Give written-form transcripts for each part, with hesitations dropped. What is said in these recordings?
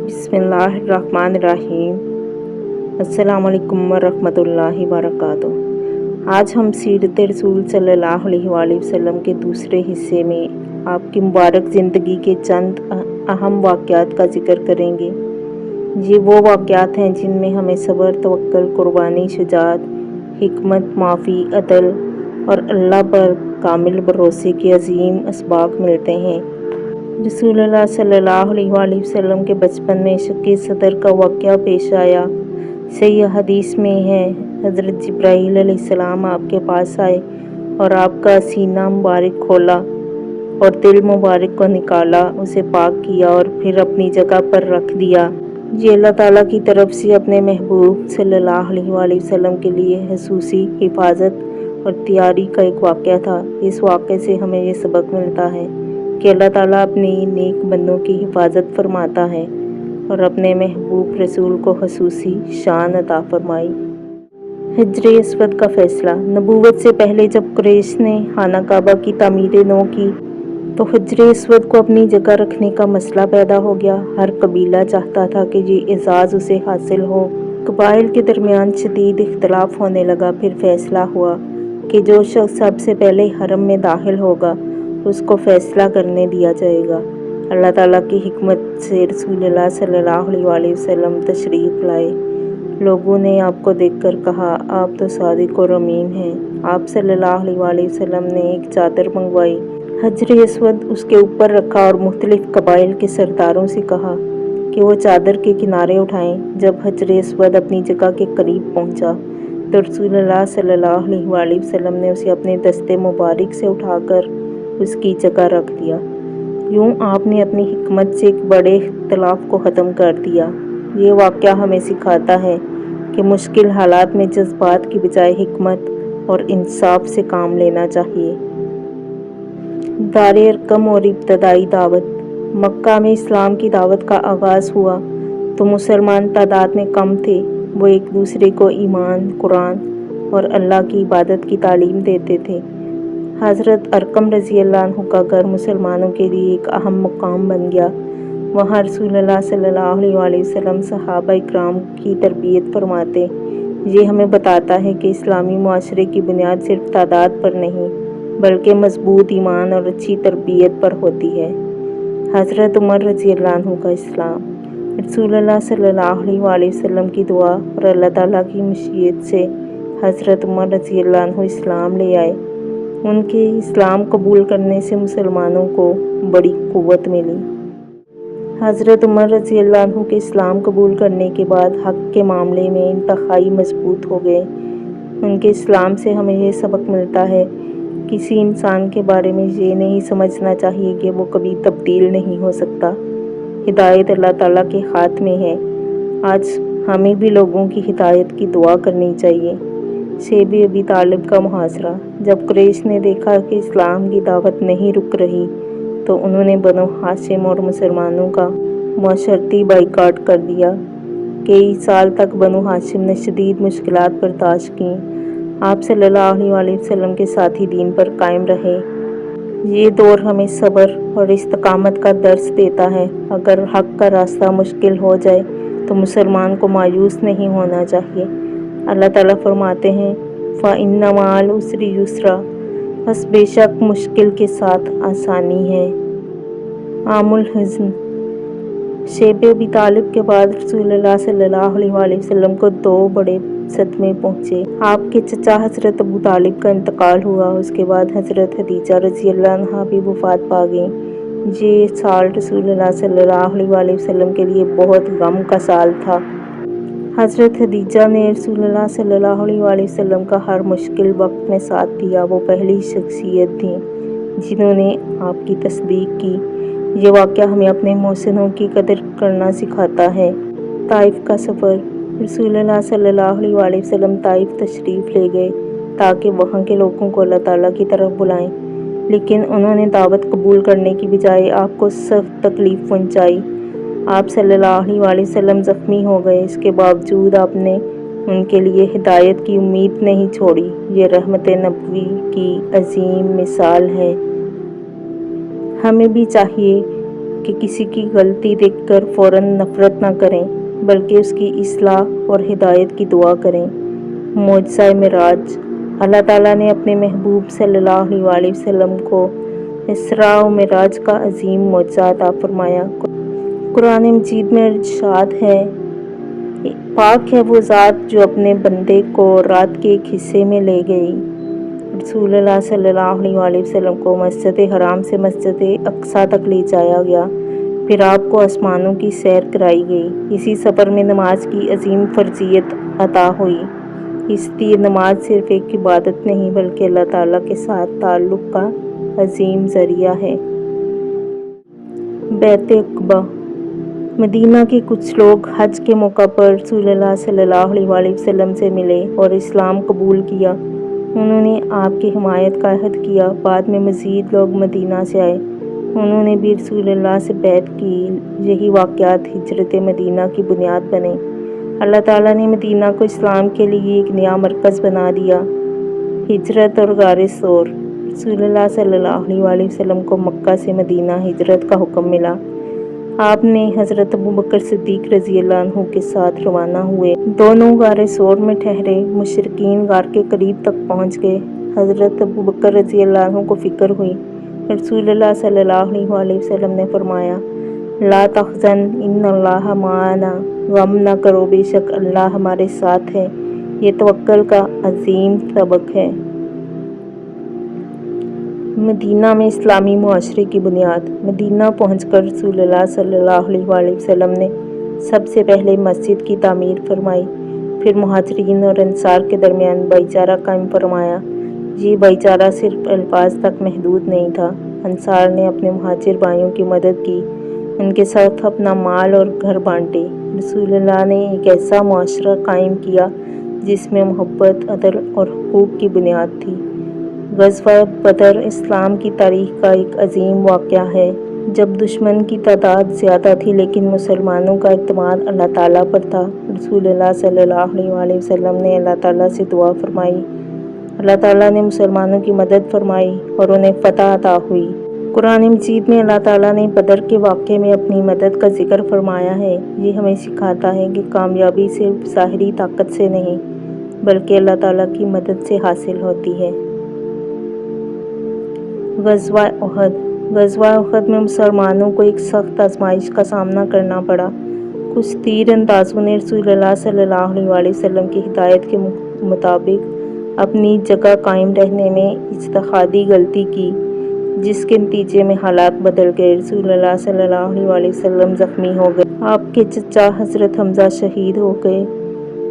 बिस्मिल्लाहिर्रहमानिर्रहीम। अस्सलामु अलैकुम वरहमतुल्लाहि वबरकातुहू। आज हम सीरत रसूल सल्लल्लाहु अलैहि वसल्लम के दूसरे हिस्से में आपकी मुबारक ज़िंदगी के चंद अहम वाक़यात का ज़िक्र करेंगे। ये वो वाक़यात हैं जिनमें हमें सब्र, तवक्कुल, कुर्बानी, शुजाअत, हिकमत, माफ़ी, अदल और अल्लाह पर कामिल भरोसे के अज़ीम असबाक मिलते हैं। रसूलुल्लाह सल्लल्लाहु अलैहि वसल्लम के बचपन में शक्के सदर का वाक़या पेश आया। सही हदीस में है, हज़रत जिब्राईल अलैहिस्सलाम आपके पास आए और आपका सीना मुबारक खोला और दिल मुबारक को निकाला, उसे पाक किया और फिर अपनी जगह पर रख दिया। ये अल्लाह ताला की तरफ से अपने महबूब सल्लल्लाहु अलैहि वसल्लम के लिए खसूसी हिफाजत और तैयारी का एक वाक़या था। इस वाक़े से हमें ये सबक मिलता है कि अल्लाह ताला अपने नेक बंदों की हिफाजत फरमाता है और अपने महबूब रसूल को खसूसी शान अता फरमाई। हिज्र अस्वद का फ़ैसला। नबूवत से पहले जब कुरैश ने खाना काबा की तामीर नौ की तो हिज्र अस्वद को अपनी जगह रखने का मसला पैदा हो गया। हर कबीला चाहता था कि ये एजाज़ उसे हासिल हो। कबाइल के दरमियान शदीद इख्तलाफ होने लगा। फिर फैसला हुआ कि जो शख्स सबसे पहले हरम में दाखिल होगा उसको फ़ैसला करने दिया जाएगा। अल्लाह ताला की हिकमत से रसूलुल्लाह सल्लल्लाहु अलैहि वसल्लम तशरीफ़ लाए। लोगों ने आपको देखकर कहा, आप तो सादिक और अमीन हैं। आप सल्लल्लाहु अलैहि वसल्लम ने एक चादर मंगवाई, हजर अस्वद उसके ऊपर रखा और मुख्तलिफ कबाइल के सरदारों से कहा कि वो चादर के किनारे उठाएं। जब हजर अस्वद अपनी जगह के करीब पहुंचा तो रसूलुल्लाह सल्लल्लाहु अलैहि वसल्लम ने उसे अपने दस्ते मुबारक से उठाकर उसकी जगह रख दिया। यूँ आपने अपनी हिकमत से एक बड़े इख्तलाफ को ख़त्म कर दिया। ये वाक़या हमें सिखाता है कि मुश्किल हालात में जज्बात की बजाय हिकमत और इंसाफ से काम लेना चाहिए। दार अरकम और इब्तदाई दावत। मक्का में इस्लाम की दावत का आगाज़ हुआ तो मुसलमान तादाद में कम थे। वो एक दूसरे को ईमान, कुरान और अल्लाह की इबादत की तालीम देते थे। हज़रत अरकम रज़ी अल्लाह अन्हु का घर मुसलमानों के लिए एक अहम मुकाम बन गया। वहाँ रसूलुल्लाह सल्लल्लाहु अलैहि वसल्लम सहाबा इकराम की तरबियत फरमाते। ये हमें बताता है कि इस्लामी मुआशरे की बुनियाद सिर्फ तादाद पर नहीं बल्कि मजबूत ईमान और अच्छी तरबियत पर होती है। हज़रत उमर रज़ी अल्लाह अन्हु का इस्लाम। रसूलुल्लाह सल्लल्लाहु अलैहि वसल्लम की दुआ और अल्लाह ताला की मशीयत से हज़रत उमर रज़ी अल्लाह अन्हु इस्लाम ले आए। उनके इस्लाम कबूल करने से मुसलमानों को बड़ी क़ुव्वत मिली। हज़रत उमर रज़ी अल्लाह अन्हु के इस्लाम कबूल करने के बाद हक़ के मामले में इंतहाई मजबूत हो गए। उनके इस्लाम से हमें ये सबक मिलता है, किसी इंसान के बारे में ये नहीं समझना चाहिए कि वो कभी तब्दील नहीं हो सकता। हिदायत अल्लाह ताला के हाथ में है। आज हमें भी लोगों की हिदायत की दुआ करनी चाहिए। शेब अबी तालिब का मुहासरा। जब कुरैश ने देखा कि इस्लाम की दावत नहीं रुक रही तो उन्होंने बनो हाशिम और मुसलमानों का मुआशरती बाइकाट कर दिया। कई साल तक बनो हाशिम ने शदीद मुश्किलात बर्दाश्त की। आप सल्लल्लाहु अलैहि वसल्लम के साथी दीन पर कायम रहे। ये दौर हमें सब्र और इस्तकामत का दर्स देता है। अगर हक़ का रास्ता मुश्किल हो जाए तो मुसलमान को मायूस नहीं होना चाहिए। अल्लाह ताला फरमाते हैं, फ़इन्ना मअल उसरि युस्रा, बस बेशक मुश्किल के साथ आसानी है। आमुल हुज़्न। शेब अबी तालिब के बाद रसूलुल्लाह सल्लल्लाहु अलैहि वसल्लम को दो बड़े सदमे पहुँचे। आपके चचा हज़रत अबू तालिब का इंतकाल हुआ। उसके बाद हज़रत खदीजा रज़ी अल्लाह अन्हा भी वफ़ात पा गईं। ये साल रसूलुल्लाह सल्लल्लाहु अलैहि वसल्लम के लिए बहुत गम का साल था। हज़रत खदीजा ने रसूलुल्लाह सल्लल्लाहु अलैहि वसल्लम का हर मुश्किल वक्त में साथ दिया। वो पहली शख्सियत थी जिन्होंने आपकी तस्दीक की। ये वाक़या हमें अपने मोहसिनों की कदर करना सिखाता है। ताइफ का सफ़र। रसूलुल्लाह सल्लल्लाहु अलैहि वसल्लम ताइफ तशरीफ़ ले गए ताकि वहाँ के लोगों को अल्लाह ताला की तरफ बुलाएं, लेकिन उन्होंने दावत कबूल करने की बजाय आपको सख्त तकलीफ़ पहुँचाई। आप सल्लल्लाहु अलैहि वसल्लम ज़ख्मी हो गए। इसके बावजूद आपने उनके लिए हिदायत की उम्मीद नहीं छोड़ी। ये रहमत नबवी की अजीम मिसाल है। हमें भी चाहिए کہ کسی کی غلطی دیکھ کر فوراً نفرت نہ کریں بلکہ اس کی اصلاح اور ہدایت کی دعا کریں۔ معجزہ معراج۔ اللہ تعالیٰ نے اپنے محبوب صلی اللہ علیہ وسلم کو اسراء و معراج کا عظیم معجزہ عطا فرمایا۔ قرآن مجید میں ارشاد ہے، پاک ہے وہ ذات جو اپنے بندے کو رات کے ایک حصے میں لے گئی۔ رسول اللہ صلی اللہ علیہ وسلم کو مسجد حرام سے مسجد اقصیٰ تک لے جایا گیا، پھر آپ کو آسمانوں کی سیر کرائی گئی۔ اسی سفر میں نماز کی عظیم فرضیت عطا ہوئی، اس لیے نماز صرف ایک عبادت نہیں بلکہ اللہ تعالیٰ کے ساتھ تعلق کا عظیم ذریعہ ہے۔ بیت عقبہ۔ مدینہ کے کچھ لوگ حج کے موقع پر رسول اللہ صلی اللہ علیہ وسلم سے ملے اور اسلام قبول کیا۔ انہوں نے آپ کی حمایت کا عہد کیا۔ بعد میں مزید لوگ مدینہ سے آئے، انہوں نے بھی رسول اللہ سے بیعت کی۔ یہی واقعات ہجرت مدینہ کی بنیاد بنے۔ اللہ تعالیٰ نے مدینہ کو اسلام کے لیے ایک نیا مرکز بنا دیا۔ ہجرت اور غار ثور۔ رسول اللہ صلی اللہ علیہ وسلم کو مکہ سے مدینہ ہجرت کا حکم ملا۔ آپ نے حضرت ابوبکر صدیق رضی اللہ عنہ کے ساتھ روانہ ہوئے۔ دونوں غار ثور میں ٹھہرے۔ مشرکین غار کے قریب تک پہنچ گئے۔ حضرت ابوبکر رضی اللہ عنہ کو فکر ہوئی۔ رسول اللہ صلی اللہ علیہ وسلم نے فرمایا، لا تحزن ان اللہ معنا، غم نہ کرو بے شک اللہ ہمارے ساتھ ہے۔ یہ توکل کا عظیم سبق ہے۔ مدینہ میں اسلامی معاشرے کی بنیاد۔ مدینہ پہنچ کر رسول اللہ صلی اللہ علیہ وسلم نے سب سے پہلے مسجد کی تعمیر فرمائی، پھر مہاجرین اور انصار کے درمیان بھائی چارہ قائم فرمایا۔ یہ بھائی چارہ صرف الفاظ تک محدود نہیں تھا۔ انصار نے اپنے مہاجر بھائیوں کی مدد کی، ان کے ساتھ اپنا مال اور گھر بانٹے۔ رسول اللہ نے ایک ایسا معاشرہ قائم کیا جس میں محبت، عدل اور حقوق کی بنیاد تھی۔ غزوہ بدر اسلام کی تاریخ کا ایک عظیم واقعہ ہے، جب دشمن کی تعداد زیادہ تھی لیکن مسلمانوں کا اعتماد اللہ تعالیٰ پر تھا۔ رسول اللہ صلی اللہ علیہ وسلم نے اللہ تعالیٰ سے دعا فرمائی، اللہ تعالیٰ نے مسلمانوں کی مدد فرمائی اور انہیں فتح عطا ہوئی۔ قرآن مجید میں اللہ تعالیٰ نے بدر کے واقعے میں اپنی مدد کا ذکر فرمایا ہے۔ یہ ہمیں سکھاتا ہے کہ کامیابی صرف ظاہری طاقت سے نہیں بلکہ اللہ تعالیٰ کی مدد سے حاصل ہوتی ہے۔ غزوہ احد۔ غزوہ احد میں مسلمانوں کو ایک سخت آزمائش کا سامنا کرنا پڑا۔ کچھ تیر اندازوں نے رسول اللہ صلی اللہ علیہ وسلم کی ہدایت کے مطابق اپنی جگہ قائم رہنے میں اجتہادی غلطی کی، جس کے نتیجے میں حالات بدل گئے۔ رسول اللہ صلی اللہ علیہ وسلم زخمی ہو گئے، آپ کے چچا حضرت حمزہ شہید ہو گئے۔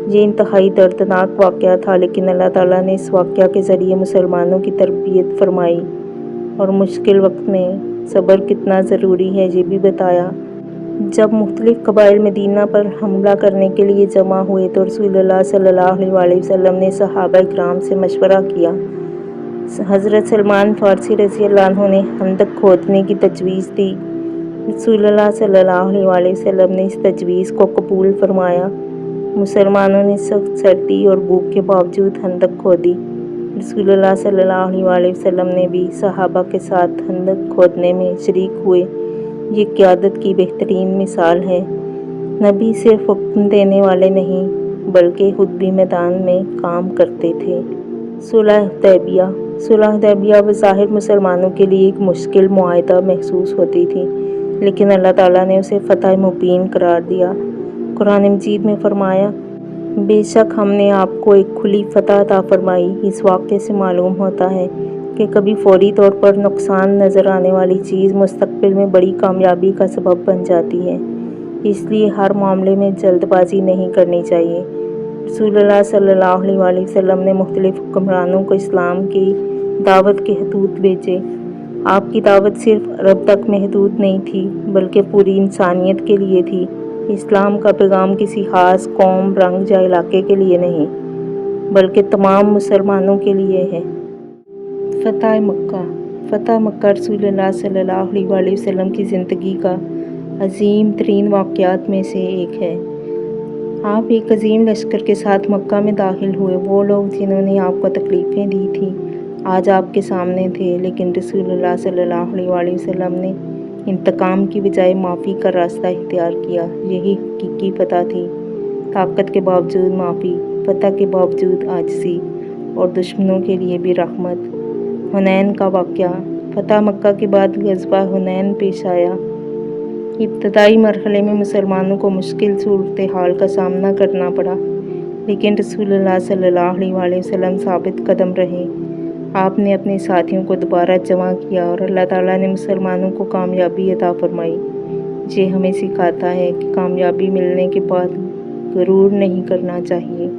یہ انتہائی دردناک واقعہ تھا، لیکن اللہ تعالیٰ نے اس واقعہ کے ذریعے مسلمانوں کی تربیت فرمائی اور مشکل وقت میں صبر کتنا ضروری ہے یہ بھی بتایا۔ جب مختلف قبائل مدینہ پر حملہ کرنے کے لیے جمع ہوئے تو رسول اللہ صلی اللہ علیہ وسلم نے صحابہ کرام سے مشورہ کیا۔ حضرت سلمان فارسی رضی اللہ عنہ نے خندق کھودنے کی تجویز دی۔ رسول اللہ صلی اللہ علیہ وسلم نے اس تجویز کو قبول فرمایا۔ مسلمانوں نے سخت سردی اور بھوک کے باوجود خندق کھودی۔ رسول اللہ صلی اللہ علیہ وسلم نے بھی صحابہ کے ساتھ خندق کھودنے میں شریک ہوئے۔ یہ قیادت کی بہترین مثال ہے۔ نبی صرف حکم دینے والے نہیں بلکہ خود بھی میدان میں کام کرتے تھے۔ صلح حدیبیہ۔ صلح حدیبیہ بظاہر مسلمانوں کے لیے ایک مشکل معاہدہ محسوس ہوتی تھی، لیکن اللہ تعالیٰ نے اسے فتح مبین قرار دیا۔ قرآن مجید میں فرمایا، بے شک ہم نے آپ کو ایک کھلی فتح عطا فرمائی۔ اس واقعے سے معلوم ہوتا ہے کہ کبھی فوری طور پر نقصان نظر آنے والی چیز مستقبل میں بڑی کامیابی کا سبب بن جاتی ہے۔ اس لیے ہر معاملے میں جلد بازی نہیں کرنی چاہیے۔ رسول اللہ صلی اللہ علیہ وسلم نے مختلف حکمرانوں کو اسلام کی دعوت کے خطوط بھیجے۔ آپ کی دعوت صرف عرب تک محدود نہیں تھی بلکہ پوری انسانیت کے لیے تھی۔ اسلام کا پیغام کسی خاص قوم، رنگ یا علاقے کے لیے نہیں بلکہ تمام مسلمانوں کے لیے ہے۔ فتح مکہ۔ فتح مکہ رسول اللہ صلی اللہ علیہ وسلم کی زندگی کا عظیم ترین واقعات میں سے ایک ہے۔ آپ ایک عظیم لشکر کے ساتھ مکہ میں داخل ہوئے۔ وہ لوگ جنہوں نے آپ کو تکلیفیں دی تھیں آج آپ کے سامنے تھے، لیکن رسول اللہ صلی اللہ علیہ وسلم نے इंतकाम की बजाय माफ़ी का रास्ता इख्तियार किया। यही हकीकी फ़तह थी। ताकत के बावजूद माफ़ी, फ़तह के बावजूद आजिज़ी और दुश्मनों के लिए भी रहमत। हुनैन का वाक़या। फ़तह मक्का के बाद ग़ज़वा हुनैन पेश आया। इब्तदाई मरहले में मुसलमानों को मुश्किल सूरत हाल का सामना करना पड़ा, लेकिन रसूलुल्लाह सल्लल्लाहु अलैहि वसल्लम साबित कदम रहे। आपने अपने साथियों को दोबारा जमा किया और अल्लाह ताला ने मुसलमानों को कामयाबी अता फरमाई। ये हमें सिखाता है कि कामयाबी मिलने के बाद गरूर नहीं करना चाहिए।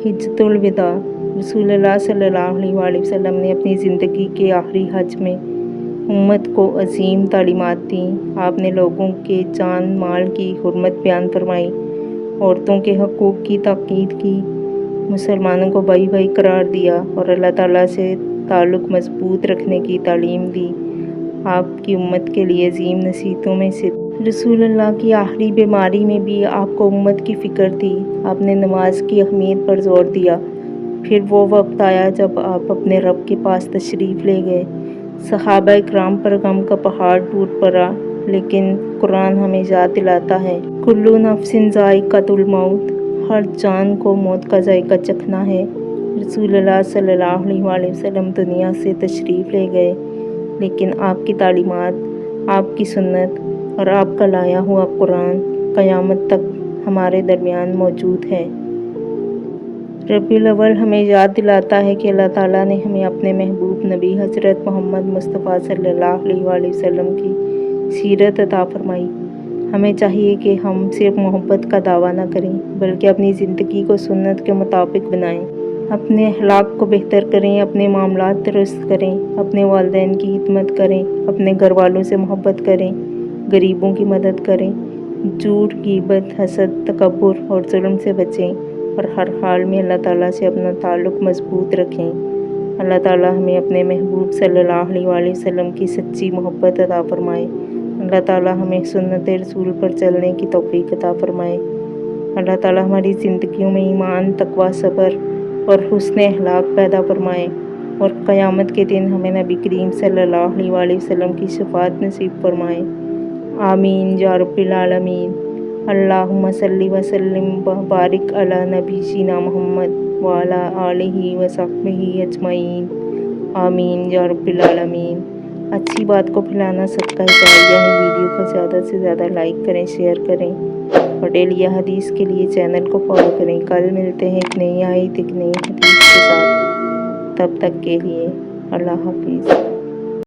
हिज्जतुल विदा। रसूलुल्लाह सल्लल्लाहु अलैहि वसल्लम ने अपनी ज़िंदगी के आखिरी हज में उम्मत को अजीम तालीमात दी। आपने लोगों के जान माल की हुर्मत बयान फरमाई, औरतों के हकूक़ की ताकीद की, मुसलमानों को भाई भाई करार दिया और अल्लाह ताला से ताल्लुक़ मजबूत रखने की तालीम दी। आपकी उम्मत के लिए अजीम नसीहतों में से रसूलुल्लाह की आखिरी बीमारी में भी आपको उम्मत की फ़िक्र थी। आपने नमाज की अहमियत पर ज़ोर दिया। फिर वो वक्त आया जब आप अपने रब के पास तशरीफ़ ले गए। सहाबा इकराम पर गम का पहाड़ टूट पड़ा, लेकिन कुरान हमें याद दिलाता है, कुल्लु नफ्सिन ज़ाइक़तुल मौत, हर जान को मौत का जायका चखना है। रसूलुल्लाह सल्लल्लाहु अलैहि वसल्लम दुनिया से तशरीफ़ ले गए, लेकिन आपकी तालीमात, आपकी सुन्नत और आपका लाया हुआ कुरान क़यामत तक हमारे दरमियान मौजूद है। रबीउल अव्वल हमें याद दिलाता है कि अल्लाह ताला ने हमें अपने महबूब नबी हज़रत मोहम्मद मुस्तफ़ा सल्लल्लाहु अलैहि वसल्लम की सीरत अता फरमाई। हमें चाहिए कि हम सिर्फ मोहब्बत का दावा न करें, बल्कि अपनी ज़िंदगी को सुन्नत के मुताबिक बनाएं। अपने अखलाक को बेहतर करें, अपने मामलात दुरुस्त करें, अपने वालिदैन की खिदमत करें, अपने घर वालों से मोहब्बत करें, गरीबों की मदद करें, झूठ, ग़ीबत, हसद, तकब्बुर और जुल्म से बचें और हर हाल में अल्लाह ताला से अपना ताल्लुक़ मजबूत रखें। अल्लाह ताला हमें अपने महबूब सल्लल्लाहु अलैहि वसल्लम की सच्ची मोहब्बत अता फ़रमाए। अल्लाह ताला हमें सुन्नत रसूल पर चलने की तौफ़ीक़ अता फ़रमाए। अल्लाह ताला हमारी ज़िंदगियों में ईमान, तक़वा, सब्र और हुस्न अखलाक पैदा फरमाए और क़यामत के दिन हमें नबी करीम सल्लल्लाहु अलैहि वसल्लम की शफ़ाअत नसीब फरमाए। आमीन या रब्बिल आलमीन। अल्लाहुम्मा सल्लि व सल्लिम व बारिक अला नबीना मुहम्मद व अला आलिहि व सहबिही अजमईन। आमीन या रब्बिल आलमीन। अच्छी बात को फैलाना सदका जारिया है। वीडियो को ज़्यादा से ज़्यादा लाइक करें, शेयर करें और डेली हदीस के लिए चैनल को फॉलो करें। कल मिलते हैं एक नई आयत, एक नई हदीस के साथ। तब तक के लिए अल्लाह हाफिज़।